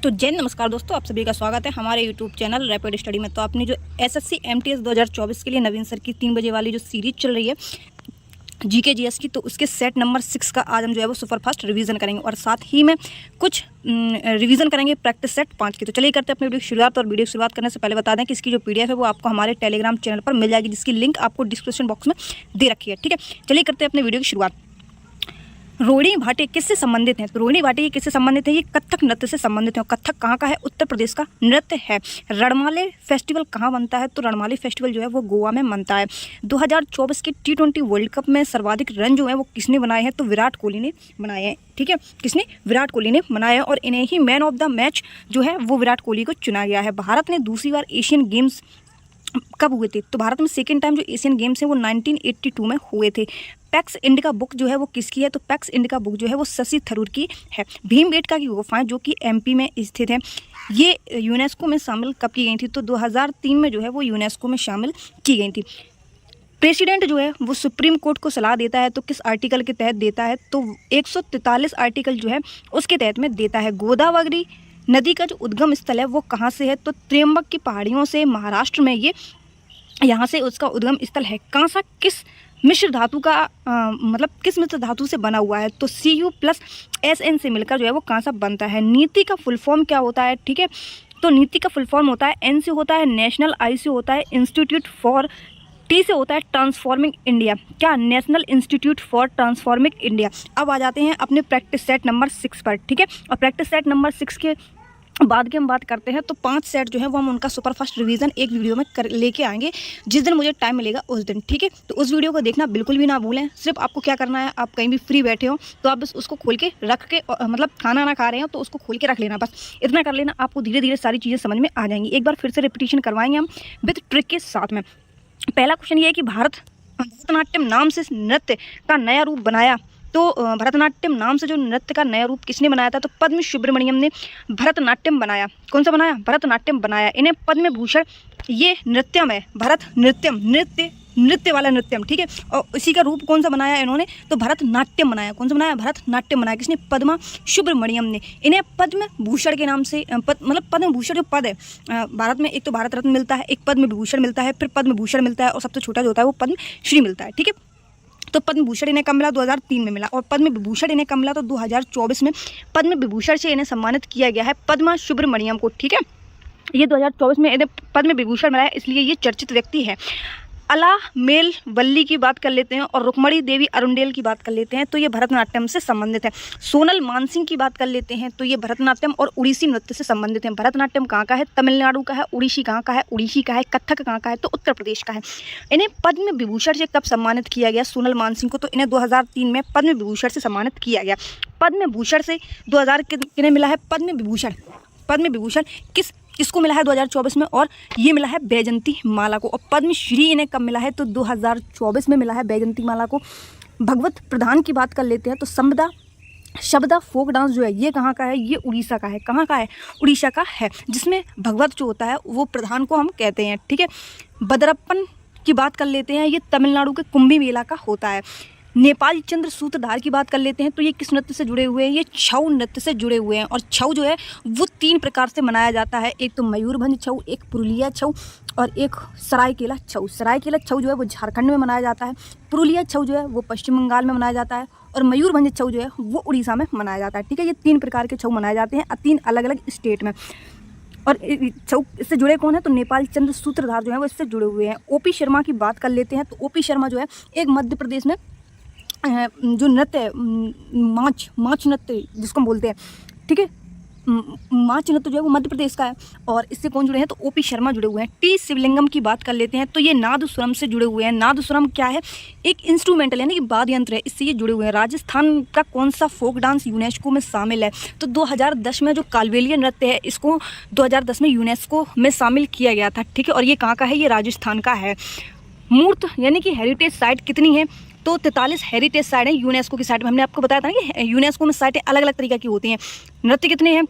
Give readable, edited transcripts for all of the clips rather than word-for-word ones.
तो जय नमस्कार दोस्तों, आप सभी का स्वागत है हमारे यूट्यूब चैनल रैपिड स्टडी में। तो आपने जो एसएससी एमटीएस 2024 के लिए नवीन सर की 3 बजे वाली जो सीरीज चल रही है जीके जीएस की, तो उसके सेट नंबर 6 का आज हम जो है वो सुपरफास्ट रिवीजन करेंगे और साथ ही में कुछ रिवीजन करेंगे प्रैक्टिस सेट 5 की। तो चलिए करते हैं अपने वीडियो की शुरुआत। और वीडियो की शुरुआत करने से पहले बता दें कि इसकी जो पीडीएफ है वो आपको हमारे टेलीग्राम चैनल पर मिल जाएगी, जिसकी लिंक आपको डिस्क्रिप्शन बॉक्स में दे रखी है। ठीक है, चलिए करते हैं अपने वीडियो की शुरुआत। रोहिणी भाटी किससे संबंधित हैं? तो रोहिणी भाटी ये किससे संबंधित है? ये कथक नृत्य से संबंधित है। कथक कहाँ का है? उत्तर प्रदेश का नृत्य है। रणमाले फेस्टिवल कहाँ बनता है? तो रणमाले फेस्टिवल जो है वो गोवा में बनता है। 2024 के T20 वर्ल्ड कप में सर्वाधिक रन जो है वो किसने बनाए हैं? तो विराट कोहली ने बनाए हैं। ठीक है, किसने? विराट कोहली ने बनाया है। और इन्हें ही मैन ऑफ द मैच जो है वो विराट कोहली को चुना गया है। भारत ने दूसरी बार एशियन गेम्स कब हुए थे? तो भारत में सेकेंड टाइम जो एशियन गेम्स हैं वो 1982 में हुए थे। पैक्स इंडिका बुक जो है वो किसकी है? तो पैक्स इंडिका बुक जो है वो शशि थरूर की है। भीमबेटका की गुफाएं जो कि एमपी में स्थित है, ये यूनेस्को में शामिल कब की गई थी? तो 2003 में जो है वो यूनेस्को में शामिल की गई थी। प्रेसिडेंट जो है वो सुप्रीम कोर्ट को सलाह देता है, तो किस आर्टिकल के तहत देता है? तो 143 आर्टिकल जो है उसके तहत में देता है। गोदावरी नदी का जो उद्गम स्थल है वो कहाँ से है? तो त्र्यंबक की पहाड़ियों से, महाराष्ट्र में ये यहाँ से उसका उद्गम स्थल है। कांसा किस मिश्र धातु का मतलब किस मिश्र धातु से बना हुआ है? तो Cu+Sn से मिलकर जो है वो कांसा बनता है। नीति का फुल फॉर्म क्या होता है? ठीक है, तो नीति का फुल फॉर्म होता है N से होता है नेशनल, I से होता है इंस्टीट्यूट फॉर, T से होता है ट्रांसफॉर्मिंग इंडिया। क्या? National institute for transforming India. अब आ जाते हैं अपने प्रैक्टिस सेट नंबर 6 पर। ठीक है, और प्रैक्टिस सेट नंबर 6 के बाद की हम बात करते हैं तो 5 सेट जो है वो हम उनका सुपरफास्ट रिवीजन एक वीडियो में लेके आएंगे, जिस दिन मुझे टाइम मिलेगा उस दिन। ठीक है, तो उस वीडियो को देखना बिल्कुल भी ना भूलें। सिर्फ आपको क्या करना है, आप कहीं भी फ्री बैठे हो तो आप बस उसको खोल के रख के, मतलब खाना ना खा रहे हो तो उसको खोल के रख लेना, बस इतना कर लेना। आपको धीरे धीरे सारी चीज़ें समझ में आ जाएंगी। एक बार फिर से रिपीटिशन करवाएंगे हम विथ ट्रिक के साथ में। पहला क्वेश्चन ये है कि भरतनाट्यम नाम से नृत्य का नया रूप बनाया। तो भरतनाट्यम नाम से जो नृत्य का नया रूप किसने बनाया था? तो पद्म सुब्रमण्यम ने भरतनाट्यम बनाया। कौन सा बनाया? भरतनाट्यम बनाया। इन्हें पद्म भूषण, ये नृत्यम है, भरत नृत्यम, नृत्य वाला नृत्यम। ठीक है, और इसी का रूप कौन सा बनाया इन्होंने? तो भरतनाट्यम बनाया। कौन सा बनाया? भरतनाट्यम बनाया। किसने? पद्मा सुब्रमण्यम ने। इन्हें पद्म भूषण के नाम से मतलब पद्म भूषण जो पद है भारत में, एक तो भारत रत्न मिलता है, एक पद्म विभूषण मिलता है, फिर पद्म भूषण मिलता है, और सबसे छोटा जो होता है वो पद्म श्री मिलता है। ठीक है, तो पद्म भूषण इन्हें कब मिला? 2003 में मिला। और पद्म विभूषण इन्हें कब मिला? तो 2024 में पद्म विभूषण से इन्हें सम्मानित किया गया है, पद्मा सुब्रमण्यम को। ठीक है, ये 2024 में इन्हें पद्म विभूषण मिला है, इसलिए ये चर्चित व्यक्ति है। अला मेल वल्ली की बात कर लेते हैं और रुक्मणी देवी अरुंडेल की बात कर लेते हैं, तो ये भरतनाट्यम से संबंधित है। सोनल मानसिंह की बात कर लेते हैं, तो ये भरतनाट्यम और उड़ीसी नृत्य से संबंधित है। भरतनाट्यम कहाँ का है? तमिलनाडु का है। उड़ीसी कहाँ का है? उड़ीसी का है। कथक कहाँ का है? तो उत्तर प्रदेश का है। इन्हें पद्म विभूषण से कब सम्मानित किया गया सोनल मानसिंह को? तो इन्हें 2003 में पद्म विभूषण से सम्मानित किया गया। पद्म भूषण से 2000 किन्हें मिला है? पद्म विभूषण। पद्म विभूषण किसको मिला है 2024 में? और ये मिला है बैजंती माला को। और पद्म श्री इन्हें कब मिला है? तो 2024 में मिला है बैजंती माला को। भगवत प्रधान की बात कर लेते हैं, तो शब्दा फोक डांस जो है ये कहाँ का है? ये उड़ीसा का है। कहाँ का है? उड़ीसा का है, जिसमें भगवत जो होता है वो प्रधान को हम कहते हैं। ठीक है, बदरप्पन की बात कर लेते हैं, ये तमिलनाडु के कुंभी मेला का होता है। नेपाल चंद्र सूत्रधार की बात कर लेते हैं, तो ये किस नृत्य से जुड़े हुए हैं? ये छऊ नृत्य से जुड़े हुए हैं। और छऊ जो है वो 3 प्रकार से मनाया जाता है, एक तो मयूरभंज छऊ, एक पुरुलिया छऊ और एक सरायकेला छऊ। सरायकेला छऊ जो है वो झारखंड में मनाया जाता है, पुरुलिया छऊ जो है वो पश्चिम बंगाल में मनाया जाता है, और मयूरभंज छऊ जो है वो उड़ीसा में मनाया जाता है। ठीक है, ये 3 प्रकार के छऊ मनाए जाते हैं 3 अलग अलग स्टेट में। और छऊ इससे जुड़े कौन है? तो नेपाल चंद्र सूत्रधार जो है वो इससे जुड़े हुए हैं। ओपी शर्मा की बात कर लेते हैं, तो ओपी शर्मा जो है एक मध्य प्रदेश में जो नृत्य है, माच नृत्य जिसको हम बोलते हैं। ठीक है, माच नृत्य जो है वो मध्य प्रदेश का है, और इससे कौन जुड़े हैं? तो ओपी शर्मा जुड़े हुए हैं। टी शिवलिंगम की बात कर लेते हैं, तो ये नादस्वरम से जुड़े हुए हैं। नादस्वरम क्या है? एक इंस्ट्रूमेंटल यानी कि वाद्य यंत्र है, इससे ये जुड़े हुए हैं। राजस्थान का कौन सा फोक डांस यूनेस्को में शामिल है? तो 2010 में जो कालबेलिया नृत्य है इसको 2010 में यूनेस्को में शामिल किया गया था। ठीक है, और ये कहाँ का है? ये राजस्थान का है। मूर्त यानी कि हेरिटेज साइट कितनी है? तो 43 हेरिटेज साइट है यूनेस्को की साइट में। हमने आपको बताया था ना कि यूनेस्को में साइटें अलग अलग तरीके की होती हैं। नृत्य कितने हैं?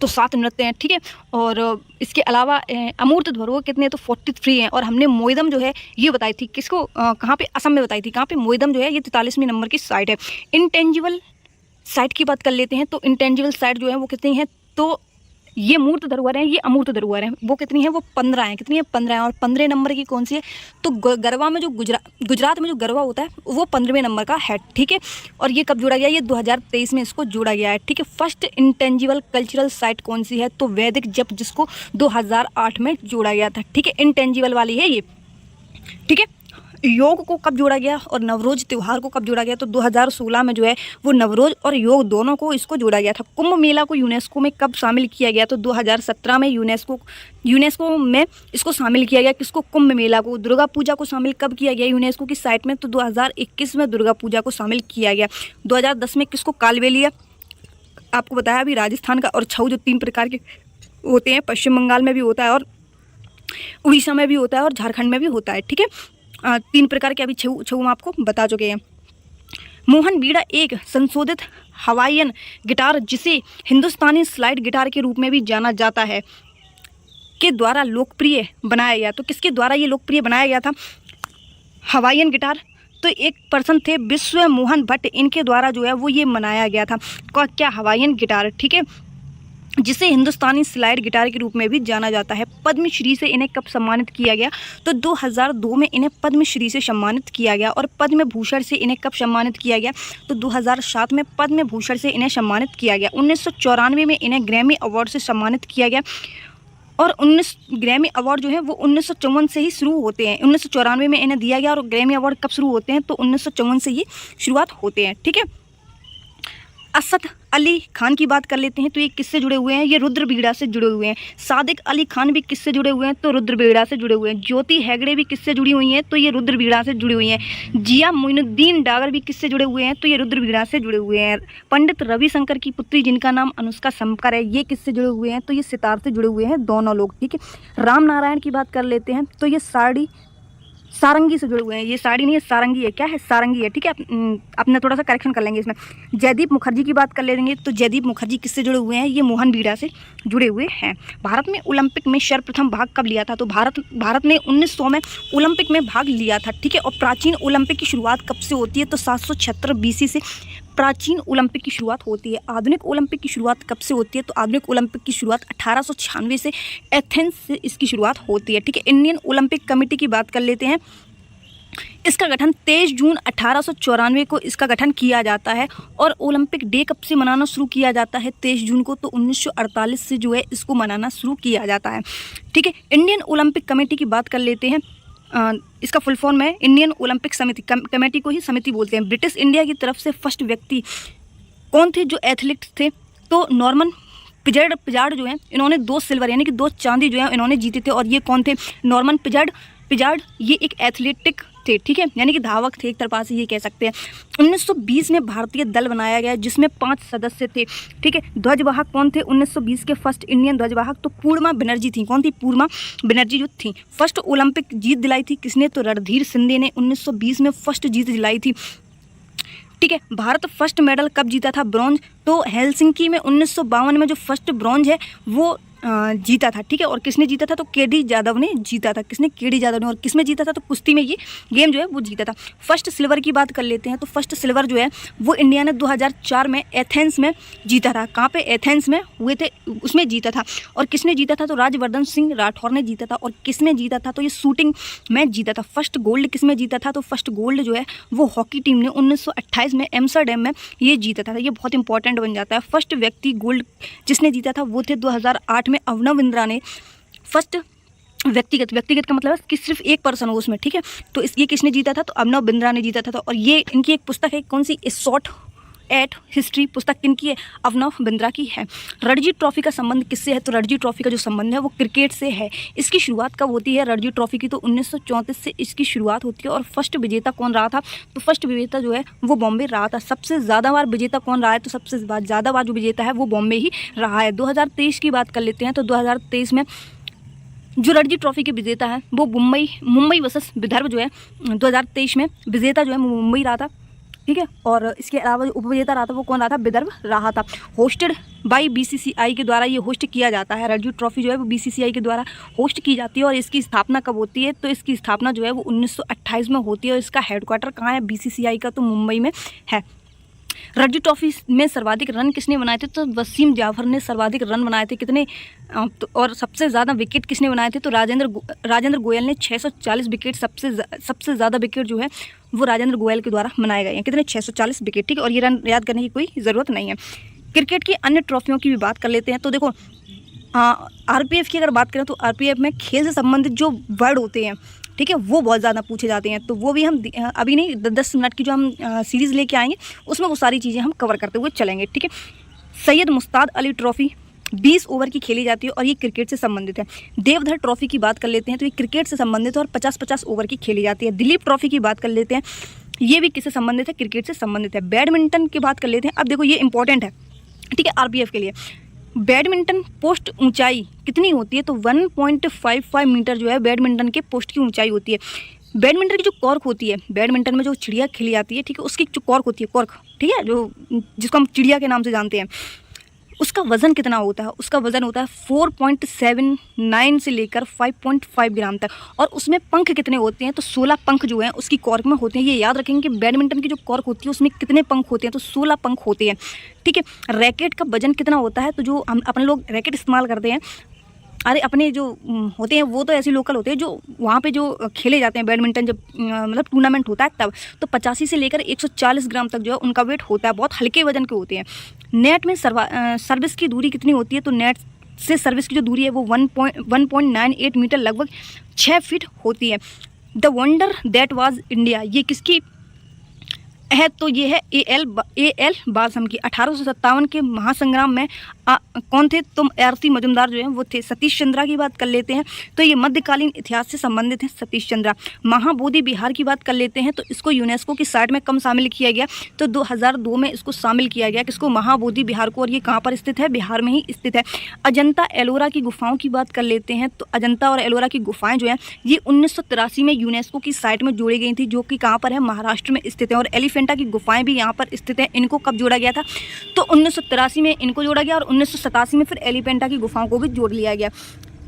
तो 7 नृत्य हैं। ठीक है, और इसके अलावा अमूर्त धरोहर कितने हैं? तो 43 हैं। और हमने मोइदम जो है ये बताई थी, किसको कहाँ पे? असम में बताई थी। कहाँ पे? मोइदम जो है ये 43वें नंबर की साइट है। इंटेंजिबल साइट की बात कर लेते हैं, तो इंटेंजिबल साइट जो है वो कितनी है? तो ये मूर्त धरोहर हैं, ये अमूर्त धरोहर हैं। वो कितनी है? वो 15 हैं। कितनी है? 15 हैं। और 15 नंबर की कौन सी है? तो गरबा में जो गुजरात में जो गरबा होता है वो 15वें नंबर का है, ठीक है। और ये कब जोड़ा गया? ये 2023 में इसको जोड़ा गया है, ठीक है। फर्स्ट इंटेंजिबल कल्चरल साइट कौन सी है? तो वैदिक जप, जिसको 2008 में जोड़ा गया था, ठीक है। इंटेंजिबल वाली है ये, ठीक है। योग को कब जोड़ा गया और नवरोज त्यौहार को कब जोड़ा गया? तो 2016 में जो है वो नवरोज और योग दोनों को इसको जोड़ा गया था। कुंभ मेला को यूनेस्को में कब शामिल किया गया? तो 2017 में यूनेस्को में इसको शामिल किया गया। किसको? कुंभ मेला को। दुर्गा पूजा को शामिल कब किया गया यूनेस्को की साइट में? तो 2021 में दुर्गा पूजा को शामिल किया गया। 2010 में किसको? कालबेलिया, आपको बताया अभी, राजस्थान का। और छऊ जो 3 प्रकार के होते हैं, पश्चिम बंगाल में भी होता है और उड़ीसा में भी होता है और झारखंड में भी होता है, ठीक है। 3 प्रकार के अभी छऊ हम आपको बता चुके हैं। मोहन बीड़ा एक संशोधित हवाईयन गिटार, जिसे हिंदुस्तानी स्लाइड गिटार के रूप में भी जाना जाता है, के द्वारा लोकप्रिय बनाया गया। तो किसके द्वारा ये लोकप्रिय बनाया गया था हवाईयन गिटार? तो एक पर्सन थे विश्व मोहन भट्ट, इनके द्वारा जो है वो ये बनाया गया था। क्या? हवाईयन गिटार, ठीक है, जिसे हिंदुस्तानी स्लाइड गिटार के रूप में भी जाना जाता है। पद्मश्री से इन्हें कब सम्मानित किया गया? तो 2002 में इन्हें पद्मश्री से सम्मानित किया गया। और पद्म भूषण से इन्हें कब सम्मानित किया गया? तो 2007 में पद्म भूषण से इन्हें सम्मानित किया गया। 1994 में इन्हें ग्रैमी अवार्ड से सम्मानित किया गया। और 19 ग्रैमी अवार्ड जो है वो 1954 से ही शुरू होते हैं। 1994 में इन्हें दिया गया। और ग्रैमी अवार्ड कब शुरू होते हैं? तो 1954 से ये शुरुआत होते हैं, ठीक है। असद अली खान की बात कर लेते हैं। तो ये किससे जुड़े हुए हैं? ये रुद्र बीड़ा से जुड़े हुए हैं। सादिक अली खान भी किससे जुड़े हुए हैं? तो रुद्र बीड़ा से जुड़े हुए हैं। ज्योति हेगड़े भी किससे जुड़ी हुई हैं? तो ये रुद्र बीड़ा से जुड़ी हुई हैं। जिया मोइनुद्दीन डागर भी किससे जुड़े हुए हैं? तो ये रुद्र बीड़ा से जुड़े हुए हैं। पंडित रविशंकर की पुत्री जिनका नाम अनुष्का शंकर है, ये किससे जुड़े हुए हैं? तो ये सितार से जुड़े हुए हैं दोनों लोग, ठीक है। राम नारायण की बात कर लेते हैं। तो ये सारंगी से जुड़े हुए हैं। ये साड़ी नहीं है, सारंगी है। क्या है? सारंगी है, ठीक है। अपने थोड़ा सा करेक्शन कर लेंगे इसमें। जयदीप मुखर्जी की बात कर लेंगे। तो जयदीप मुखर्जी किससे जुड़े हुए हैं? ये मोहन बीड़ा से जुड़े हुए हैं। भारत में ओलंपिक में सर्वप्रथम भाग कब लिया था? तो भारत ने 1900 में ओलंपिक में भाग लिया था, ठीक है। और प्राचीन ओलंपिक की शुरुआत कब से होती है? तो 776 BC से प्राचीन ओलंपिक की शुरुआत होती है। आधुनिक ओलंपिक की शुरुआत कब से होती है? तो आधुनिक ओलंपिक की शुरुआत 1896 से एथेंस से इसकी शुरुआत होती है, ठीक है। इंडियन ओलंपिक कमेटी की बात कर लेते हैं। इसका गठन 23 जून 1894 को इसका गठन किया जाता है। और ओलंपिक डे कब से मनाना शुरू किया जाता है? 23 जून को। तो 1948 से जो है इसको मनाना शुरू किया जाता है, ठीक है। इंडियन ओलंपिक कमेटी की बात कर लेते हैं। इसका फुल फॉर्म है इंडियन ओलंपिक समिति। कमेटी को ही समिति बोलते हैं। ब्रिटिश इंडिया की तरफ से फर्स्ट व्यक्ति कौन थे जो एथलीट्स थे? तो नॉर्मन पिजार्ड जो है, इन्होंने 2 सिल्वर यानी कि 2 चांदी जो है इन्होंने जीते थे। और ये कौन थे? नॉर्मन पिजार्ड ये एक एथलेटिक थे, ठीक है, यानी कि धावक थे एक तरह से ये कह सकते हैं। 1920 में भारतीय दल बनाया गया जिसमें 5 सदस्य थे, ठीक है। ध्वजवाहक कौन थे 1920 के फर्स्ट इंडियन ध्वजवाहक? तो पूर्णा बनर्जी थी। कौन थी? पूर्णा बनर्जी जो थी। फर्स्ट ओलंपिक जीत दिलाई थी किसने? तो रणधीर सिंधे ने 1920 में फर्स्ट जीत दिलाई थी, ठीक है। भारत फर्स्ट मेडल कब जीता था? ब्रॉन्ज। तो हेलसिंकी में 1952 में जो फर्स्ट ब्रॉन्ज है वो जीता था, ठीक है। और किसने जीता था? तो केडी जाधव ने जीता था। किसने? केडी जाधव ने। और किसमें जीता था? तो कुश्ती में ये गेम जो है वो जीता था। फर्स्ट सिल्वर की बात कर लेते हैं। तो फर्स्ट सिल्वर जो है वो इंडिया ने 2004 में एथेंस में जीता था। कहाँ पे? एथेंस में हुए थे, उसमें जीता था। और किसने जीता था? तो राजवर्धन सिंह राठौर ने जीता था। और किसमें जीता था? तो ये शूटिंग में जीता था। फर्स्ट गोल्ड किसमें जीता था? तो फर्स्ट गोल्ड जो है वो हॉकी टीम ने 1928 में एम्स्टर्डम में ये जीता था। ये बहुत इंपॉर्टेंट बन जाता है। फर्स्ट व्यक्ति गोल्ड जिसने जीता था वो थे 2008 में अवनव बिंद्रा ने। फर्स्ट व्यक्तिगत का मतलब है कि सिर्फ एक पर्सन हो उसमें, ठीक है। तो ये किसने जीता था? तो अवनव बिंद्रा ने जीता था। और ये इनकी एक पुस्तक है, कौन सी? शॉर्ट एट हिस्ट्री पुस्तक किनकी है? अवनव बिंद्रा की है। रणजी ट्रॉफी का संबंध किससे है? तो रणजी ट्रॉफी का जो संबंध है वो क्रिकेट से है। इसकी शुरुआत कब होती है रणजी ट्रॉफी की? तो 1934 से इसकी शुरुआत होती है। और फर्स्ट विजेता कौन रहा था? तो फर्स्ट विजेता जो है वो बॉम्बे रहा था। सबसे ज़्यादा बार विजेता कौन रहा है? तो सबसे ज़्यादा बार जो विजेता है वो बॉम्बे ही रहा है। 2023 की बात कर लेते हैं। तो 2023 में जो रणजी ट्रॉफी के विजेता है वो मुंबई वर्सेस विदर्भ जो है 2023 में विजेता जो है मुंबई रहा था, ठीक है। और इसके अलावा जो उपविजेता रहा था वो कौन रहा था? विदर्भ रहा था। होस्टेड बाई BCCI के द्वारा ये होस्ट किया जाता है। रणजी ट्रॉफी जो है वो BCCI के द्वारा होस्ट की जाती है। और इसकी स्थापना कब होती है? तो इसकी स्थापना जो है वो 1928 में होती है। और इसका हेडक्वार्टर कहाँ है BCCI का? तो मुंबई में है। रणजी ट्रॉफी में सर्वाधिक रन किसने बनाए थे? तो वसीम जाफर ने सर्वाधिक रन बनाए थे। कितने? और सबसे ज़्यादा विकेट किसने बनाए थे? तो राजेंद्र गोयल ने 640 विकेट, सबसे ज़्यादा विकेट जो है वो राजेंद्र गोयल के द्वारा बनाए गए हैं। कितने? 640 विकेट। ठीक है, और ये रन याद करने की कोई ज़रूरत नहीं है। क्रिकेट की अन्य ट्रॉफियों की भी बात कर लेते हैं। तो देखो आरपीएफ की अगर बात करें तो आरपीएफ में खेल से संबंधित जो वर्ड होते हैं, ठीक है, वो बहुत ज़्यादा पूछे जाते हैं। तो वो भी हम अभी नहीं, 10 मिनट की जो हम सीरीज़ लेके आएंगे उसमें वो सारी चीज़ें हम कवर करते हुए चलेंगे। ठीक है, सैयद मुश्ताक अली ट्रॉफ़ी 20 ओवर की खेली जाती है और ये क्रिकेट से संबंधित है। देवधर ट्रॉफ़ी की बात कर लेते हैं तो ये क्रिकेट से संबंधित है और 50-50 ओवर की खेली जाती है। दिलीप ट्रॉफ़ी की बात कर लेते हैं, ये भी किससे संबंधित है? क्रिकेट से संबंधित है। बैडमिंटन की बात कर लेते हैं। अब देखो ये इंपॉर्टेंट है, ठीक है, आरपीएफ के लिए। बैडमिंटन पोस्ट ऊंचाई कितनी होती है? तो 1.55 मीटर जो है बैडमिंटन के पोस्ट की ऊंचाई होती है। बैडमिंटन की जो कॉर्क होती है, बैडमिंटन में जो चिड़िया खेली जाती है, ठीक है, उसकी जो कॉर्क होती है, कॉर्क, ठीक है, जो जिसको हम चिड़िया के नाम से जानते हैं, उसका वज़न कितना होता है? उसका वज़न होता है 4.79 से लेकर 5.5 ग्राम तक। और उसमें पंख कितने होते हैं? तो 16 पंख जो हैं उसकी कॉर्क में होते हैं। ये याद रखेंगे कि बैडमिंटन की जो कॉर्क होती है उसमें कितने पंख होते हैं? तो 16 पंख होते हैं। ठीक है, रैकेट का वजन कितना होता है? तो जो हम अपने लोग रैकेट इस्तेमाल करते हैं, अरे अपने जो होते हैं वो तो ऐसे लोकल होते हैं, जो वहाँ पे जो खेले जाते हैं बैडमिंटन, जब मतलब टूर्नामेंट होता है तब, तो 85 से लेकर 140 ग्राम तक जो है उनका वेट होता है। बहुत हल्के वजन के होते हैं। नेट में सर्विस की दूरी कितनी होती है? तो नेट से सर्विस की जो दूरी है वो 1.98 मीटर, लगभग 6 फीट होती है। The wonder that was India, ये किसकी है? तो ये है ए एल बासम की। 1857 के महासंग्राम में कौन थे? तो आरती मजुमदार जो है वो थे। सतीश चंद्रा की बात कर लेते हैं तो ये मध्यकालीन इतिहास से संबंधित है, सतीश चंद्रा। महाबोधि बिहार की बात कर लेते हैं तो इसको यूनेस्को की साइट में कम शामिल किया गया? तो 2002 में इसको शामिल किया गया। किसको? महाबोधि बिहार को। और ये कहाँ पर स्थित है? बिहार में ही स्थित है। अजंता एलोरा की गुफाओं की बात कर लेते हैं तो अजंता और एलोरा की गुफाएं जो है ये 1983 में यूनेस्को की साइट में जोड़ी गई थी, जो कि कहाँ पर है? महाराष्ट्र में स्थित है। और एलिफेंटा की गुफाएं भी यहाँ पर स्थित है। इनको कब जोड़ा गया था? तो 1983 में इनको जोड़ा गया और 1987 में फिर एलिफेंटा की गुफाओं को भी जोड़ लिया गया।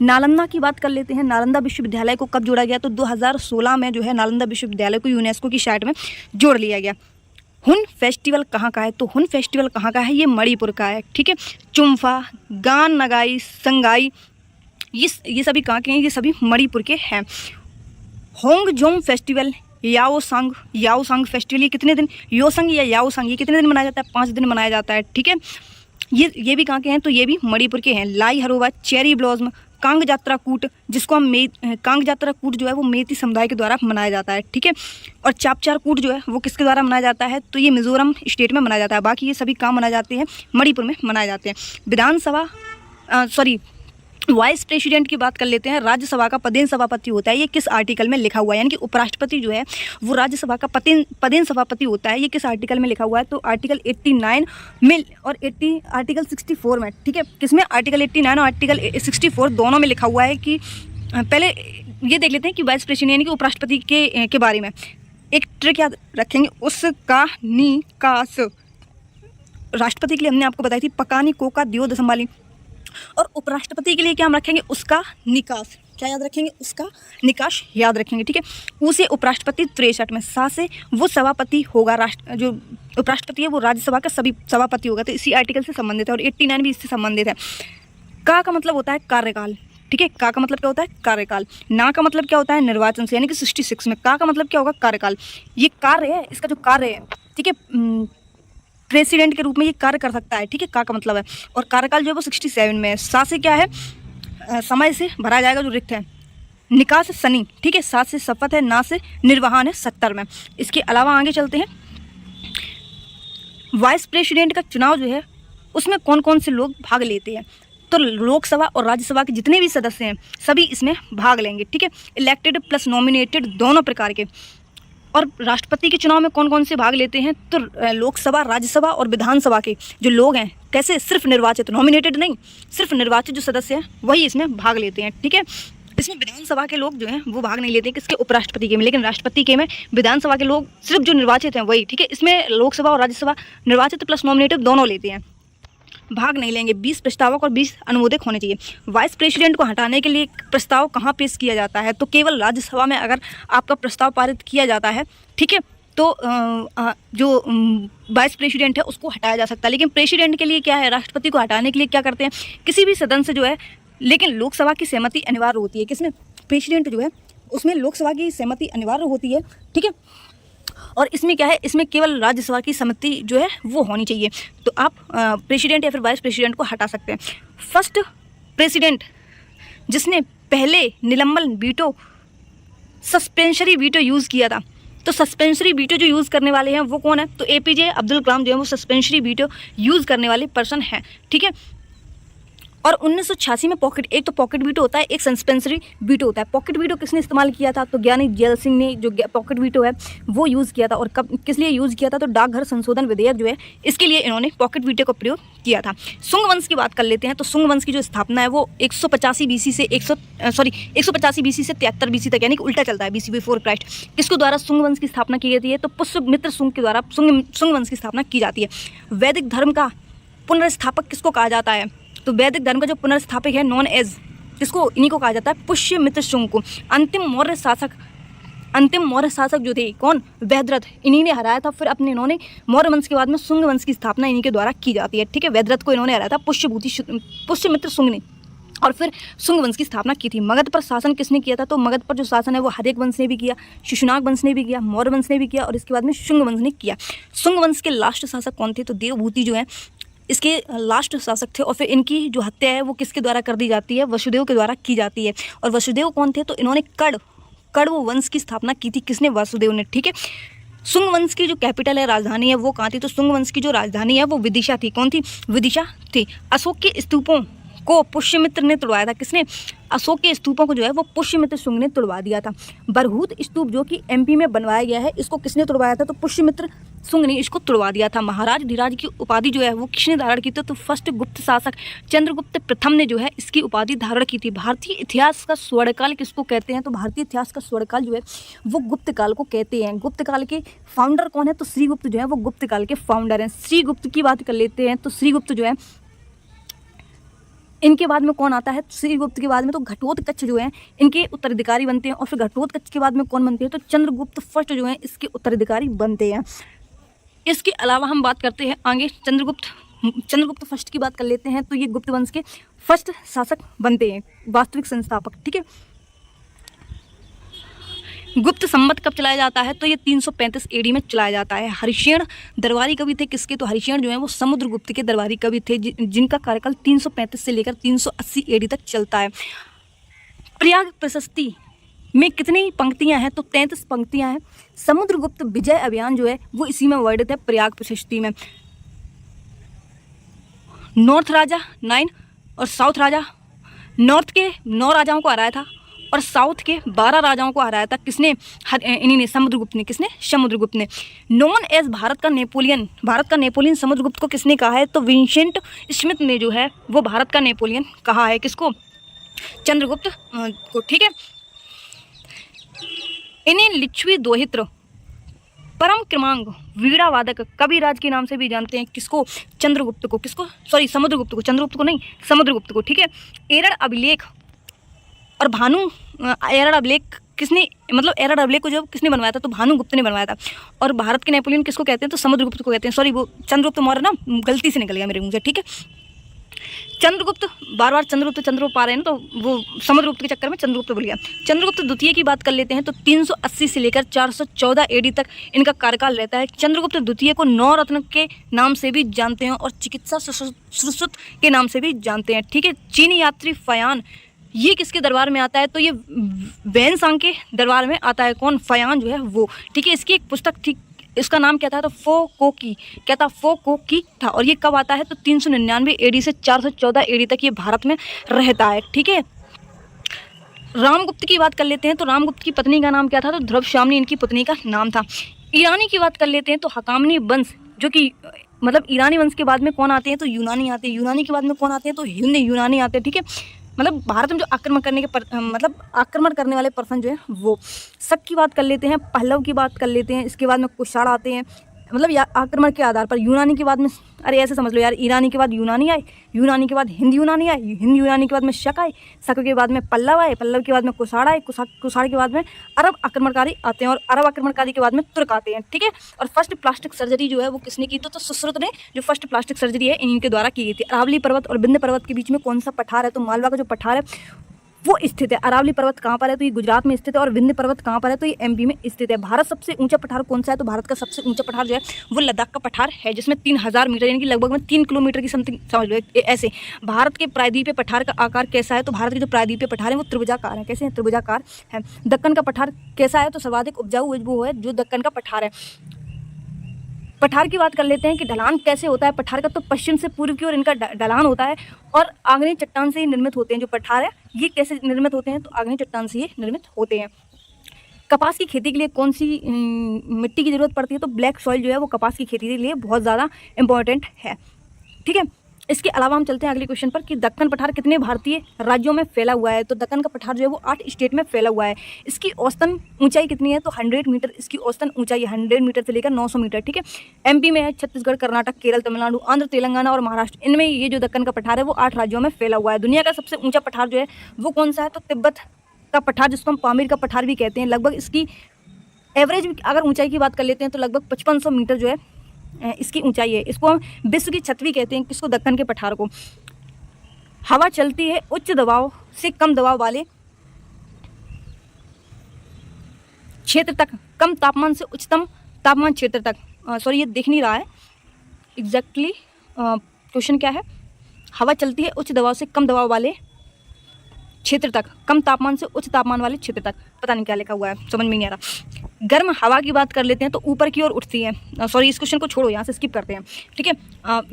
नालंदा की बात कर लेते हैं। नालंदा विश्वविद्यालय को कब जोड़ा गया? तो 2016 में जो है नालंदा विश्वविद्यालय को यूनेस्को की साइट में जोड़ लिया गया। हुन फेस्टिवल कहाँ का है? तो हुन फेस्टिवल कहाँ का है? ये मणिपुर का है। ठीक है, चुम्फा, गान नगाई, संगाई, ये सभी कहाँ के हैं? ये सभी मणिपुर के हैं। होंगजोंग फेस्टिवल, याओसंग फेस्टिवल, ये कितने दिन? योसंग या याओसंग, ये कितने दिन मनाया जाता है? 5 दिन मनाया जाता है। ठीक है, ये भी कहाँ के हैं? तो ये भी मणिपुर के हैं। लाई हरोबा, चेरी ब्लॉसम, कांग जात्रा कूट, जिसको हम कांग जात्रा कूट जो है वो मेती समुदाय के द्वारा मनाया जाता है। ठीक है, और चापचार कूट जो है वो किसके द्वारा मनाया जाता है? तो ये मिजोरम स्टेट में मनाया जाता है। बाकी ये सभी कहाँ मनाए जाते हैं? मणिपुर में मनाए जाते हैं। विधानसभा वाइस प्रेसिडेंट की बात कर लेते हैं। राज्यसभा का पदेन सभापति होता है, ये किस आर्टिकल में लिखा हुआ है? यानी कि उपराष्ट्रपति जो है वो राज्यसभा का पदेन सभापति होता है, ये किस आर्टिकल में लिखा हुआ है? तो आर्टिकल 89 में और आर्टिकल 64 में। ठीक है, किसमें? आर्टिकल 89 और आर्टिकल 64 दोनों में लिखा हुआ है कि पहले ये देख लेते हैं कि वाइस प्रेसिडेंट यानी कि उपराष्ट्रपति के बारे में एक ट्रिक याद रखेंगे, उसका निकास। राष्ट्रपति के लिए हमने आपको बताई थी पकानी कोका दियो दसंबाली, और उपराष्ट्रपति के लिए क्या हम रखेंगे? उसका निकास। क्या याद रखेंगे? उसका निकास याद रखेंगे। ठीक है, उसे उपराष्ट्रपति 63 में। सा से वो सभापति होगा, जो उपराष्ट्रपति है वो राज्यसभा का सभी सभापति होगा। तो इसी आर्टिकल से संबंधित है और 89 भी इससे संबंधित है। का मतलब होता है कार्यकाल। ठीक है, का मतलब क्या होता है? कार्यकाल। ना का मतलब क्या होता है? निर्वाचन से, यानी कि 66 में। का मतलब क्या होगा? कार्यकाल। ये कार्य है, इसका जो कार्य है, ठीक है, प्रेसिडेंट के रूप में ये कार्य कर सकता है। ठीक है, का मतलब है। और कार्यकाल जो है वो 67 में है। सा से क्या है? समय से भरा जाएगा जो रिक्त है। निकास से सनी। ठीक है, सा से शपथ है, ना से निर्वहन है 70 में। इसके अलावा आगे चलते हैं। वाइस प्रेसिडेंट का चुनाव जो है उसमें कौन कौन से लोग भाग लेते हैं? तो लोकसभा और राज्यसभा के जितने भी सदस्य हैं सभी इसमें भाग लेंगे। ठीक है, इलेक्टेड प्लस नॉमिनेटेड दोनों प्रकार के। और राष्ट्रपति के चुनाव में कौन कौन से भाग लेते हैं? तो लोकसभा, राज्यसभा और विधानसभा के जो लोग हैं, कैसे? सिर्फ निर्वाचित, नॉमिनेटेड नहीं, सिर्फ निर्वाचित जो सदस्य हैं वही इसमें भाग लेते हैं। ठीक है, इसमें विधानसभा के लोग जो हैं वो भाग नहीं लेते किसके? उपराष्ट्रपति के में। लेकिन राष्ट्रपति के में विधानसभा के लोग सिर्फ जो निर्वाचित हैं वही। ठीक है, इसमें लोकसभा और राज्यसभा निर्वाचित प्लस नॉमिनेटेड दोनों लेते हैं, भाग नहीं लेंगे। 20 प्रस्तावक और 20 अनुमोदक होने चाहिए। वाइस प्रेसिडेंट को हटाने के लिए प्रस्ताव कहाँ पेश किया जाता है? तो केवल राज्यसभा में अगर आपका प्रस्ताव पारित किया जाता है, ठीक है, तो जो वाइस प्रेसिडेंट है उसको हटाया जा सकता है। लेकिन प्रेसिडेंट के लिए क्या है, राष्ट्रपति को हटाने के लिए क्या करते हैं, किसी भी सदन से जो है, लेकिन लोकसभा की सहमति अनिवार्य होती है। किसमें, प्रेसिडेंट जो है उसमें लोकसभा की सहमति अनिवार्य होती है, ठीक है। और इसमें क्या है, इसमें केवल राज्यसभा की सहमति जो है वो होनी चाहिए। तो आप प्रेसिडेंट या फिर वाइस प्रेसिडेंट को हटा सकते हैं। फर्स्ट प्रेसिडेंट जिसने पहले निलंबन वीटो, सस्पेंशरी वीटो यूज़ किया था, तो सस्पेंशरी वीटो जो यूज़ करने वाले हैं वो कौन है, तो APJ अब्दुल कलाम जो है वो सस्पेंशरी वीटो यूज़ करने वाले पर्सन हैं, ठीक है। और 1986 में एक तो पॉकेट वीटो होता है, एक सस्पेंसरी वीटो होता है। पॉकेट वीटो किसने इस्तेमाल किया था, तो ज्ञानी जैल सिंह ने जो पॉकेट वीटो है वो यूज़ किया था। और कब, किस लिए यूज़ किया था, तो डाकघर संशोधन विधेयक जो है इसके लिए इन्होंने पॉकेट वीटो का प्रयोग किया था। सुंग वंश की बात कर लेते हैं। तो सुंग वंश की जो स्थापना है वो 185 BC से 185 BC से 73 BC तक, यानी कि उल्टा चलता है, BC बिफोर क्राइस्ट। किसके द्वारा सुंग वंश की स्थापना की जाती है, तो पुष्यमित्र सुंग के द्वारा सुंग वंश की स्थापना की जाती है। वैदिक धर्म का पुनर्स्थापक किसको कहा जाता है, तो वैदिक धर्म का जो पुनर्स्थापक है नॉन एज, किसको, इन्हीं को कहा जाता है, पुष्यमित्र शुंग को। अंतिम मौर्य शासक जो थे कौन, वैद्यरथ, इन्हीं ने हराया था। फिर अपने इन्होंने मौर्य वंश के बाद में शुंग वंश की स्थापना इन्हीं के द्वारा की जाती है, ठीक है। वैद्यरथ को इन्होंने हराया था पुष्यमित्र शुंग ने, और फिर शुंग वंश की स्थापना की थी। मगध पर शासन किसने किया था, तो मगध पर जो शासन है वो हर्यक वंश ने भी किया, शिशुनाग वंश ने भी किया, मौर्य वंश ने भी किया, और इसके बाद में शुंग वंश ने किया। शुंग वंश के लास्ट शासक कौन थे, तो देवभूति जो है इसके लास्ट शासक थे। और फिर इनकी जो हत्या है वो किसके द्वारा कर दी जाती है, वसुदेव के द्वारा की जाती है। और वसुदेव कौन थे, तो इन्होंने कण्व वंश की स्थापना की थी, किसने, वसुदेव ने, ठीक है। शुंग वंश की जो कैपिटल है, राजधानी है, वो कहाँ थी, तो शुंग वंश की जो राजधानी है वो विदिशा थी। कौन थी, विदिशा थी। अशोक के स्तूपों को पुष्यमित्र ने तोड़वाया था, किसने, अशोक के स्तूपों को जो है वो पुष्यमित्र शुंग ने तोड़वा दिया था। बरहूत स्तूप जो कि MP में बनवाया गया है, इसको किसने तोड़वाया था, तो पुष्यमित्र शुंग ने इसको तोड़वा दिया था। महाराज धीराज की उपाधि जो है वो किसने धारण की थी, तो फर्स्ट गुप्त शासक चंद्रगुप्त प्रथम ने जो है इसकी उपाधि धारण की थी। भारतीय इतिहास का स्वर्णकाल किसको कहते हैं, तो भारतीय इतिहास का स्वर्णकाल जो है वो गुप्त काल को कहते हैं। गुप्त काल के फाउंडर कौन है, तो श्रीगुप्त जो है वो गुप्त काल के फाउंडर हैं। श्रीगुप्त की बात कर लेते हैं। तो श्रीगुप्त जो है, इनके बाद में कौन आता है, श्रीगुप्त के बाद में तो घटोत्कच जो है इनके उत्तराधिकारी बनते हैं। और फिर घटोत्कच के बाद में कौन बनते हैं, तो चंद्रगुप्त फर्स्ट जो है इसके उत्तराधिकारी बनते हैं। इसके अलावा हम बात करते हैं आगे चंद्रगुप्त फर्स्ट की बात कर लेते हैं। तो ये गुप्त वंश के फर्स्ट शासक बनते हैं, वास्तविक संस्थापक, ठीक है। गुप्त संवत कब चलाया जाता है, तो ये 335 AD में चलाया जाता है। हरिशेन दरबारी कवि थे किसके, तो हरिशेन जो है वो समुद्रगुप्त के दरबारी कवि थे, जिनका कार्यकाल 335 से लेकर 380 AD तक चलता है। प्रयाग प्रशस्ति में कितनी पंक्तियां हैं, तो 33 पंक्तियां हैं। समुद्रगुप्त विजय अभियान जो है वो इसी में वर्णित है, प्रयाग प्रशस्ति में। नॉर्थ राजा 9 और साउथ राजा, नॉर्थ के 9 राजाओं को हराया था और साउथ के 12 राजाओं को हराया था, किसने, इन्हीं ने, समुद्रगुप्त ने, किसने, समुद्रगुप्त ने। नॉन एज भारत का नेपोलियन समुद्रगुप्त को किसने कहा है, तो विंसेंट स्मिथ ने जो है वो भारत का नेपोलियन कहा है, किसको, चंद्रगुप्त को, ठीक है। इन्हें लिच्छवी दोहित्र, परम क्रमांक, वीणा वादक, कविराज के नाम से भी जानते हैं, किसको, चंद्रगुप्त को, किसको, सॉरी समुद्रगुप्त को, चंद्रगुप्त को नहीं, समुद्रगुप्त को, ठीक है। एरर अभिलेख और भानु, एरर अभिलेख किसने, मतलब एरर अभिलेख को जब किसने बनवाया था, तो भानुगुप्त ने बनवाया था। और भारत के नेपोलियन किसको कहते हैं, तो समुद्रगुप्त को कहते हैं। सॉरी, वो चंद्रगुप्त मौर्य ना गलती से निकल गया मेरे मुंह से, ठीक है। चंद्रगुप्त, बार बार चंद्रगुप्त पा रहे हैं, तो वो समुद्रगुप्त के चक्कर में चंद्रगुप्त भूल गया। चंद्रगुप्त द्वितीय की बात कर लेते हैं। तो 380 से लेकर 414 AD तक इनका कार्यकाल रहता है। चंद्रगुप्त द्वितीय को 9 रत्न के नाम से भी जानते हैं और चिकित्सा सुश्रुत के नाम से भी जानते हैं, ठीक है। चीनी यात्री फयान, ये किसके दरबार में आता है, तो ये वैनसांग के दरबार में आता है। कौन, फयान जो है वो, ठीक है। इसकी एक पुस्तक थी, इसका नाम क्या था, तो फो कोकी, क्या था, फो कोकी था। और ये कब आता है, तो 399 AD से 414 AD तक ये भारत में रहता है, ठीक है। रामगुप्त की बात कर लेते हैं। तो रामगुप्त की पत्नी का नाम क्या था, तो ध्रुवश्यामनी इनकी पत्नी का नाम था। ईरानी की बात कर लेते हैं। तो हकामनी वंश, जो कि मतलब ईरानी वंश के बाद में कौन आते हैं, तो यूनानी आते हैं। यूनानी के बाद में कौन आते हैं, तो यूनानी आते हैं, ठीक है। मतलब भारत में जो आक्रमण करने वाले पर्सन जो है वो। शक की बात कर लेते हैं, पहलव की बात कर लेते हैं, इसके बाद में कुषाण आते हैं, मतलब या आक्रमण के आधार पर यूनानी के बाद में, अरे ऐसे समझ लो यार, ईरानी के बाद यूनानी आए, यूनानी के बाद हिंद यूनानी आए, हिंद यूनानी के बाद में शक आए, शक के बाद में पल्लव आए, पल्लव के बाद में कुषाण आए, कुषाण के बाद में अरब आक्रमणकारी आते हैं और अरब आक्रमणकारी के बाद में तुर्क आते हैं। ठीक है, और फर्स्ट प्लास्टिक सर्जरी जो है वो किसने की तो सुश्रुत ने जो फर्स्ट प्लास्टिक सर्जरी है इनके द्वारा की गई थी। अरावली पर्वत और विंध्य पर्वत के बीच में कौन सा पठार है, तो मालवा का जो पठार है वो स्थित है। अरावली पर्वत कहाँ पर है, तो ये गुजरात में स्थित है, और विंध्य पर्वत कहाँ पर है, तो ये एमपी में स्थित है। भारत सबसे ऊंचा पठार कौन सा है, तो भारत का सबसे ऊंचा पठार जो है वो लद्दाख का पठार है, जिसमें 3000 मीटर यानी कि लगभग में 3 किलोमीटर की समथिंग समझ लो ऐसे। भारत के प्रायद्वीपीय पठार का आकार कैसा है, तो भारत के जो प्रायद्वीपीय पठार है वो त्रिभुजाकार है। कैसे हैं, त्रिभुजाकार है। दक्कन का पठार कैसा है, तो सर्वाधिक उपजाऊ वो है जो दक्कन का पठार है। पठार की बात कर लेते हैं कि ढलान कैसे होता है पठार का, तो पश्चिम से पूर्व की ओर इनका ढलान होता है और आग्नेय चट्टान से ही निर्मित होते हैं। जो पठार है ये कैसे निर्मित होते हैं, तो आग्नेय चट्टान से ही निर्मित होते हैं। कपास की खेती के लिए कौन सी मिट्टी की जरूरत पड़ती है, तो ब्लैक सॉइल जो है वो कपास की खेती के लिए बहुत ज़्यादा इंपॉर्टेंट है। ठीक है, इसके अलावा हम चलते हैं अगले क्वेश्चन पर कि दक्कन पठार कितने भारतीय राज्यों में फैला हुआ है, तो दक्कन का पठार जो है वो 8 स्टेट में फैला हुआ है। इसकी औसतन ऊंचाई कितनी है, तो 100 मीटर इसकी औसतन ऊंचाई 100 मीटर से लेकर 900 मीटर। ठीक है, एमपी में है, छत्तीसगढ़, कर्नाटक, केरल, तमिलनाडु, आंध्र, तेलंगाना और महाराष्ट्र, इनमें ये जो दक्कन का पठार है वो 8 राज्यों में फैला हुआ है। दुनिया का सबसे ऊँचा पठार जो है वो कौन सा है, तो तिब्बत का पठार, जिसको हम पामीर का पठार भी कहते हैं। लगभग इसकी एवरेज अगर ऊंचाई की बात कर लेते हैं तो लगभग 5500 मीटर जो है इसकी ऊंचाई है। इसको हम विश्व की छत भी कहते हैं, किसको, दक्कन के पठार को। हवा चलती है उच्च दबाव से कम दबाव वाले क्षेत्र तक, कम तापमान से उच्चतम तापमान क्षेत्र तक। सॉरी, ये दिख नहीं रहा है एग्जैक्टली क्वेश्चन क्या है। हवा चलती है उच्च दबाव से कम दबाव वाले क्षेत्र तक, कम तापमान से उच्च तापमान वाले क्षेत्र तक, पता नहीं क्या लिखा हुआ है, समझ में नहीं आ रहा। गर्म हवा की बात कर लेते हैं तो ऊपर की ओर उठती है। सॉरी, इस क्वेश्चन को छोड़ो, यहाँ से स्किप करते हैं। ठीक है,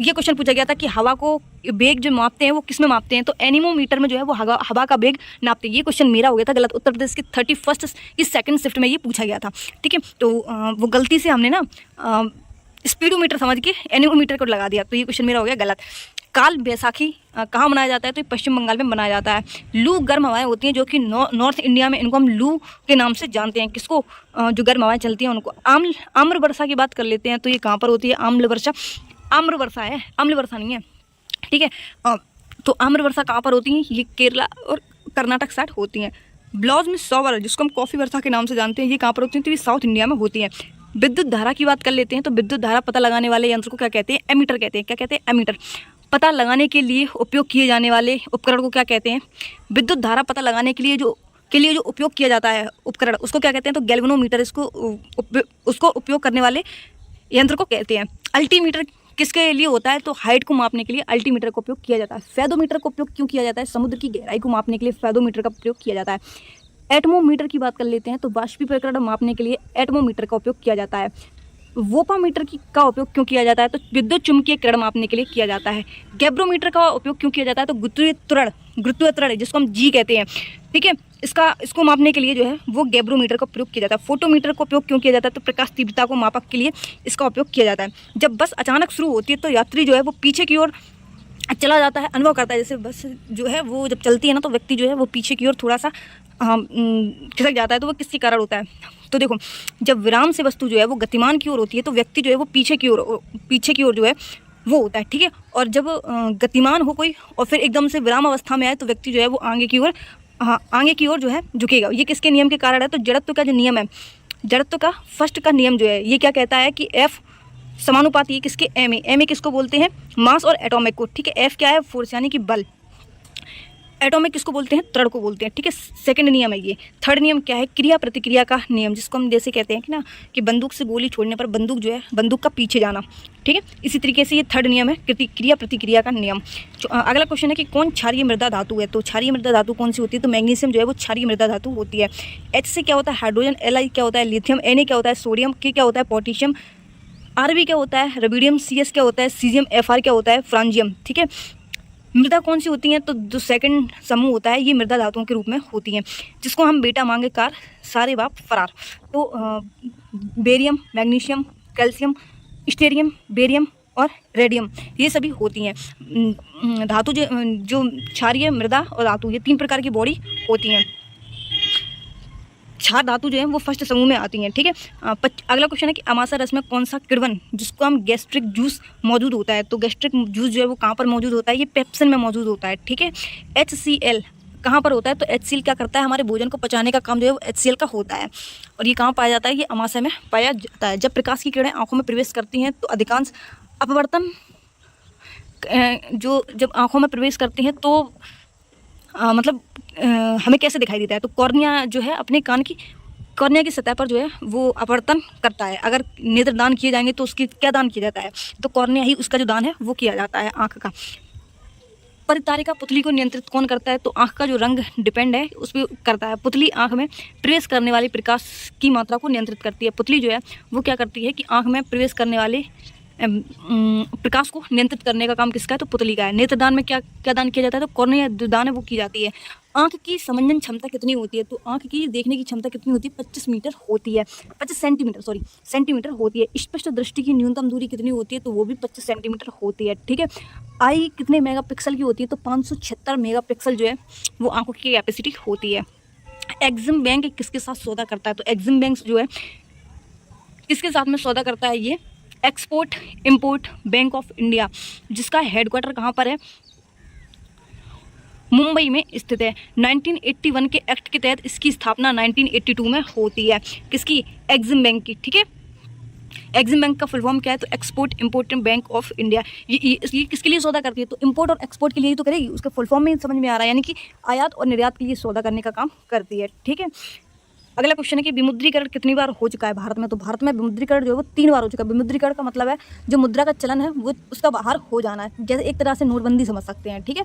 ये क्वेश्चन पूछा गया था कि हवा को वेग जो मापते हैं वो किस में मापते हैं, तो एनीमोमीटर में जो है वो हवा का वेग नापते हैं। ये क्वेश्चन मेरा हो गया था गलत, उत्तर प्रदेश की 31st की सेकंड शिफ्ट में ये पूछा गया था। ठीक है, तो वो गलती से हमने ना स्पीडोमीटर समझ के एनीमोमीटर को लगा दिया, तो ये क्वेश्चन मेरा हो गया गलत। काल बैसाखी कहाँ मनाया जाता है, तो पश्चिम बंगाल में मनाया जाता है। लू गर्म हवाएं होती हैं जो कि नॉर्थ इंडिया में इनको हम लू के नाम से जानते हैं। किसको, जो गर्म हवाएं चलती हैं उनको। आम्र वर्षा की बात कर लेते हैं तो ये कहाँ पर होती है, आम्ल वर्षा, आम्र वर्षा है, आम्ल वर्षा नहीं है। ठीक है, तो आम्र वर्षा कहाँ पर होती है, ये केरला और कर्नाटक साइड होती हैं। ब्लाउज में शॉवर, जिसको हम कॉफ़ी वर्षा के नाम से जानते हैं, ये कहाँ पर होती हैं, तो ये साउथ इंडिया में होती है। विद्युत धारा की बात कर लेते हैं तो विद्युत धारा पता लगाने वाले यंत्र को क्या कहते हैं, एमीटर कहते हैं। क्या कहते हैं, एमीटर। पता लगाने के लिए उपयोग किए जाने वाले उपकरण को क्या कहते हैं, विद्युत धारा पता लगाने के लिए जो उपयोग किया जाता है उपकरण, उसको क्या कहते हैं, तो गैल्वेनोमीटर। उसको उपयोग करने वाले यंत्र को कहते हैं। अल्टीमीटर किसके लिए होता है, तो हाइट को मापने के लिए अल्टीमीटर का उपयोग किया जाता है। फेदोमीटर का उपयोग क्यों किया जाता है, समुद्र की गहराई को मापने के लिए फेदोमीटर का उपयोग किया जाता है। एटमोमीटर की बात कर लेते हैं तो बाष्पीकरण मापने के लिए एटमोमीटर का उपयोग किया जाता है। वोपामीटर का उपयोग क्यों किया जाता है, तो विद्युत चुम्बकीय किरण मापने के लिए किया जाता है। गैब्रोमीटर का उपयोग क्यों किया जाता है, तो गुरुत्वीय त्वरण जिसको हम जी कहते हैं। ठीक है, इसको मापने के लिए जो है वो गैब्रोमीटर का प्रयोग किया जाता है। फोटोमीटर का उपयोग क्यों किया जाता है, तो प्रकाश तीव्रता को मापक के लिए इसका उपयोग किया जाता है। जब बस अचानक शुरू होती है तो यात्री जो है वो पीछे की ओर चला जाता है, अनुभव करता है। जैसे बस जो है वो जब चलती है ना तो व्यक्ति जो है वो पीछे की ओर थोड़ा सा खिसक जाता है, तो वो किसके कारण होता है, तो देखो जब विराम से वस्तु जो है वो गतिमान की ओर होती है तो व्यक्ति जो है वो पीछे की ओर जो है वो होता है। ठीक है, और जब गतिमान हो कोई और फिर एकदम से विराम अवस्था में आए तो व्यक्ति जो है वो आगे की ओर जो है झुकेगा। ये किसके नियम के कारण है, तो जड़त्व का जो नियम है, जड़त्व का फर्स्ट का नियम जो है ये क्या कहता है कि F समानुपाती है किसके, एम ए किसको बोलते हैं, मास और एटॉमिक को। ठीक है, F क्या है, फोर्स यानी कि बल। एटॉमिक किसको बोलते हैं, त्वरण को बोलते हैं। ठीक है, सेकंड नियम है ये। थर्ड नियम क्या है, क्रिया प्रतिक्रिया का नियम, जिसको हम जैसे कहते हैं कि ना कि बंदूक से गोली छोड़ने पर बंदूक जो है बंदूक का पीछे जाना। ठीक है, इसी तरीके से ये थर्ड नियम है, क्रिया प्रतिक्रिया का नियम। अगला क्वेश्चन है कि कौन क्षारीय मृदा धातु है, तो क्षारीय मृदा धातु कौन सी होती है, तो मैग्नीशियम जो है वो क्षारीय मृदा धातु होती है। H से क्या होता है, हाइड्रोजन। Li क्या होता है, लिथियम। Na क्या होता है, सोडियम। K क्या होता है, पोटेशियम। Rb क्या होता है, रेबिडियम। Cs क्या होता है, सीजियम। Fr क्या होता है, फ्रांजियम। ठीक है, मृदा कौन सी होती हैं, तो जो सेकंड समूह होता है ये मृदा धातुओं के रूप में होती हैं, जिसको हम बेटा मांगे कार सारे बाप फरार। तो barium, magnesium, calcium, Stellarium, barium और रेडियम ये सभी होती हैं धातु। जो क्षारीय मृदा और धातु ये 3 प्रकार की बॉडी होती हैं। क्षार धातु जो है वो फर्स्ट समूह में आती हैं, ठीक है। अगला क्वेश्चन है कि अमाशय रस में कौन सा किण्वन जिसको हम गैस्ट्रिक जूस मौजूद होता है, तो गैस्ट्रिक जूस जो है वो कहाँ पर मौजूद होता है, ये पेप्सिन में मौजूद होता है, ठीक है। HCl कहाँ पर होता है, तो HCl क्या करता है, हमारे भोजन को पचाने का काम जो है वो HCl का होता है, और ये कहाँ पाया जाता है, ये अमाशय में पाया जाता है। जब प्रकाश की किरणें आँखों में प्रवेश करती हैं तो अधिकांश अपवर्तन जब आँखों में प्रवेश करती हैं तो मतलब हमें कैसे दिखाई देता है, तो कॉर्निया जो है अपने कान की कॉर्निया की सतह पर जो है वो अपवर्तन करता है। अगर नेत्र दान किए जाएंगे तो उसकी क्या दान किया जाता है, तो कॉर्निया ही उसका जो दान है वो किया जाता है आँख का। परितारिका पुतली को नियंत्रित कौन करता है, तो आँख का जो रंग डिपेंड है उस पर करता है। पुतली आँख में प्रवेश करने वाली प्रकाश की मात्रा को नियंत्रित करती है। पुतली जो है वो क्या करती है कि आँख में प्रवेश करने वाले प्रकाश को नियंत्रित करने का काम किसका है, तो पुतली का है। नेत्रदान में क्या क्या दान किया जाता है, तो कॉर्निया जो दान है वो की जाती है। आँख की समंजन क्षमता कितनी होती है, तो आँख की देखने की क्षमता कितनी होती है, 25 मीटर होती है, 25 सेंटीमीटर सेंटीमीटर होती है। स्पष्ट दृष्टि की न्यूनतम दूरी कितनी होती है, तो वो भी 25 सेंटीमीटर होती है, ठीक है। आई कितने मेगापिक्सल की होती है, तो 576 मेगापिक्सल जो है वो आँखों की कैपेसिटी होती है। एग्जिम बैंक किसके साथ सौदा करता है, तो एग्जिम बैंक जो है किसके साथ में सौदा करता है, ये export import bank of India, जिसका हेडक्वार्टर कहाँ पर है, मुंबई में स्थित है। 1981 के एक्ट के तहत इसकी स्थापना 1982 में होती है, किसकी, एग्जिम बैंक की, ठीक है। एग्जिम बैंक का फुल फॉर्म क्या है, तो export import bank of India. ये किसके लिए सौदा करती है, तो इंपोर्ट और एक्सपोर्ट के लिए ही तो करेगी, उसका फुल फॉर्म में समझ में आ रहा है, यानी कि आयात और निर्यात के लिए सौदा करने का काम करती है, ठीक है। अगला क्वेश्चन है कि विमुद्रीकरण कितनी बार हो चुका है भारत में, तो भारत में विमुद्रीकरण जो है वो 3 बार हो चुका है। विमुद्रीकरण का मतलब है जो मुद्रा का चलन है वो उसका बाहर हो जाना है, जैसे एक तरह से नोटबंदी समझ सकते हैं, ठीक है।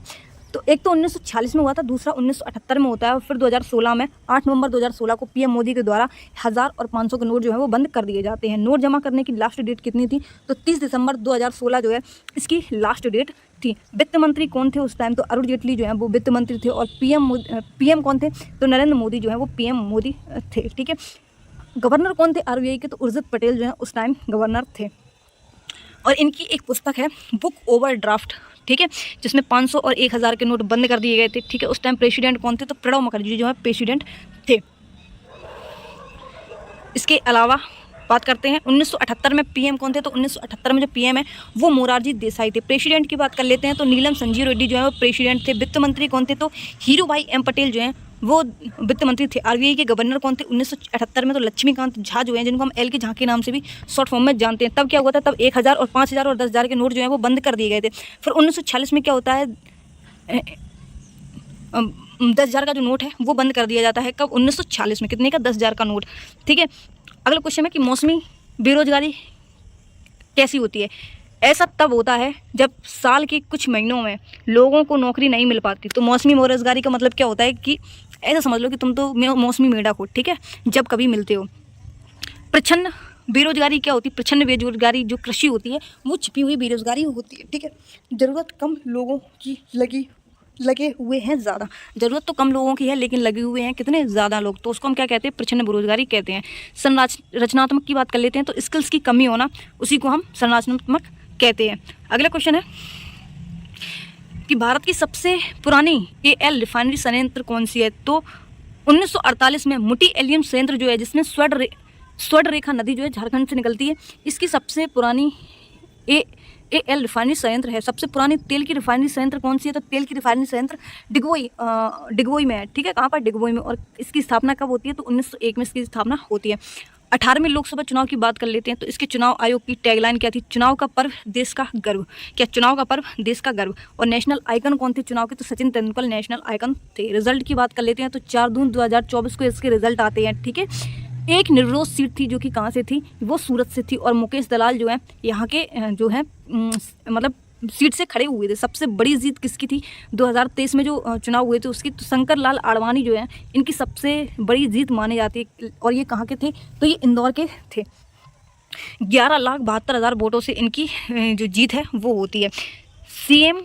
तो एक तो 1946 में हुआ था, दूसरा 1978 में होता है, और फिर 2016 में 8 नवंबर 2016 को पीएम मोदी के द्वारा 1000 और 500 के नोट जो है वो बंद कर दिए जाते हैं। नोट जमा करने की लास्ट डेट कितनी थी, तो 30 दिसंबर 2016 जो है इसकी लास्ट डेट थी। वित्त मंत्री कौन थे उस टाइम, तो अरुण जेटली जो है वो वित्त मंत्री थे, और पीएम कौन थे, तो नरेंद्र मोदी जो है वो पीएम मोदी थे, ठीक है। गवर्नर कौन थे आरबीआई के, तो उर्जित पटेल जो है उस टाइम गवर्नर थे। और इनकी एक पुस्तक है बुक ओवर ड्राफ्ट, ठीक है, जिसमें 500 और 1000 के नोट बंद कर दिए गए थे, ठीक है। उस टाइम प्रेसिडेंट कौन थे, तो प्रणब मुखर्जी जो है प्रेसिडेंट थे। इसके अलावा बात करते हैं 1978 में पीएम कौन थे, तो 1978 में जो पीएम है वो मोरारजी देसाई थे। प्रेसिडेंट की बात कर लेते हैं तो नीलम संजीव रेड्डी जो है वो प्रेसिडेंट थे। वित्त मंत्री कौन थे, तो हीरू भाई एम पटेल जो हैं वो वित्त मंत्री थे। आरबीआई के गवर्नर कौन थे 1978 में, तो लक्ष्मीकांत झा जो हैं, जिनको हम एल के झा के नाम से भी शॉर्ट फॉर्म में जानते हैं। तब क्या हुआ था, तब 1000 और 5000 और 10,000 के नोट जो हैं वो बंद कर दिए गए थे। फिर 1946 में क्या होता है, 10,000 का जो नोट है वो बंद कर दिया जाता है। कब, 1946 में, कितने का, 10,000 का नोट, ठीक है। अगला क्वेश्चन है कि मौसमी बेरोजगारी कैसी होती है। ऐसा तब होता है जब साल के कुछ महीनों में लोगों को नौकरी नहीं मिल पाती। तो मौसमी बेरोजगारी का मतलब क्या होता है कि ऐसा समझ लो कि तुम तो मौसमी मेढक हो, ठीक है, जब कभी मिलते हो। प्रच्छन्न बेरोजगारी क्या होती है, प्रच्छन्न बेरोजगारी जो कृषि होती है वो छिपी हुई बेरोजगारी होती है, ठीक है। ज़रूरत कम लोगों की लगे हुए हैं ज़्यादा, ज़रूरत तो कम लोगों की है लेकिन लगे हुए हैं कितने, ज़्यादा लोग, तो उसको हम क्या कहते हैं, प्रच्छन्न बेरोजगारी कहते हैं। संरचनात्मक की बात कर लेते हैं तो स्किल्स की कमी होना, उसी को हम संरचनात्मक कहते हैं। अगला क्वेश्चन है कि भारत की सबसे पुरानी एल रिफाइनरी संयंत्र कौन सी है, तो 1948 में मुटी एलियम संयंत्र जो है, जिसमें स्वर्ण रेखा नदी जो है झारखंड से निकलती है, इसकी सबसे पुरानी एल रिफाइनरी संयंत्र है। सबसे पुरानी तेल की रिफाइनरी संयंत्र कौन सी है, तो तेल की रिफाइनरी संयंत्र डिगबोई में है, ठीक है। कहाँ पर, डिगबोई में। और इसकी स्थापना कब होती है, तो 1901 में इसकी स्थापना होती है। 18वें लोकसभा चुनाव की बात कर लेते हैं तो इसके चुनाव आयोग की टैगलाइन क्या थी, चुनाव का पर्व देश का गर्व। क्या, चुनाव का पर्व देश का गर्व। और नेशनल आइकन कौन थे चुनाव के, तो सचिन तेंदुलकर नेशनल आइकन थे। रिजल्ट की बात कर लेते हैं तो 4 जून 2024 को इसके रिजल्ट आते हैं, ठीक है। एक निर्विरोध सीट थी जो कि कहाँ से थी, वो सूरत से थी, और मुकेश दलाल जो है यहाँ के जो है मतलब सीट से खड़े हुए थे। सबसे बड़ी जीत किसकी थी 2023 में जो चुनाव हुए थे उसकी, तो शंकर लाल आडवाणी जो है इनकी सबसे बड़ी जीत मानी जाती है। और ये कहाँ के थे, तो ये इंदौर के थे। 11,72,000 वोटों से इनकी जो जीत है वो होती है। सीएम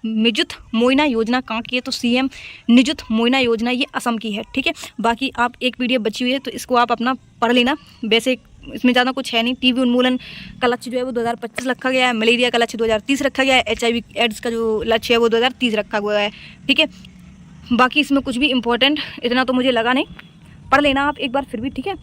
निजुत मोइना योजना कहाँ की है, तो सीएम निजुत मोइना योजना ये असम की है, ठीक है। बाकी आप एक पीडीएफ बची हुई है तो इसको आप अपना पढ़ लेना। वैसे इसमें ज़्यादा कुछ है नहीं। टीबी उन्मूलन का लक्ष्य जो है वो 2025 रखा गया है। मलेरिया का लक्ष्य 2030 रखा गया है। HIV एड्स का जो लक्ष्य है वो 2030 रखा हुआ है, ठीक है। बाकी इसमें कुछ भी इम्पोर्टेंट इतना तो मुझे लगा नहीं। पढ़ लेना आप एक बार फिर भी, ठीक है।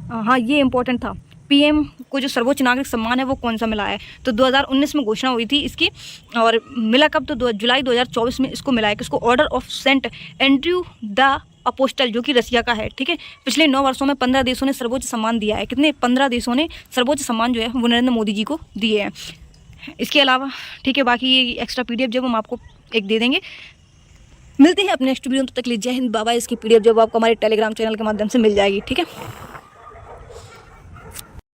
हाँ, ये इंपॉर्टेंट था। पीएम को जो सर्वोच्च नागरिक सम्मान है वो कौन सा मिला है, तो 2019 में घोषणा हुई थी इसकी, और मिला कब, तो जुलाई 2024 में इसको मिला है, किसको, Order of Saint Andrew the Apostle, जो कि रसिया का है, ठीक है। पिछले 9 वर्षों में 15 देशों ने सर्वोच्च सम्मान दिया है। कितने, 15 देशों ने सर्वोच्च सम्मान जो है वो नरेंद्र मोदी जी को दिए हैं। इसके अलावा, ठीक है, बाकी ये एक्स्ट्रा PDF जब हम आपको एक दे देंगे। मिलते हैं अपने नेक्स्ट वीडियो में, तब तक लीजिए हिंद बाबा। इसकी PDF जब आपको हमारे टेलीग्राम चैनल के माध्यम से मिल जाएगी, ठीक है।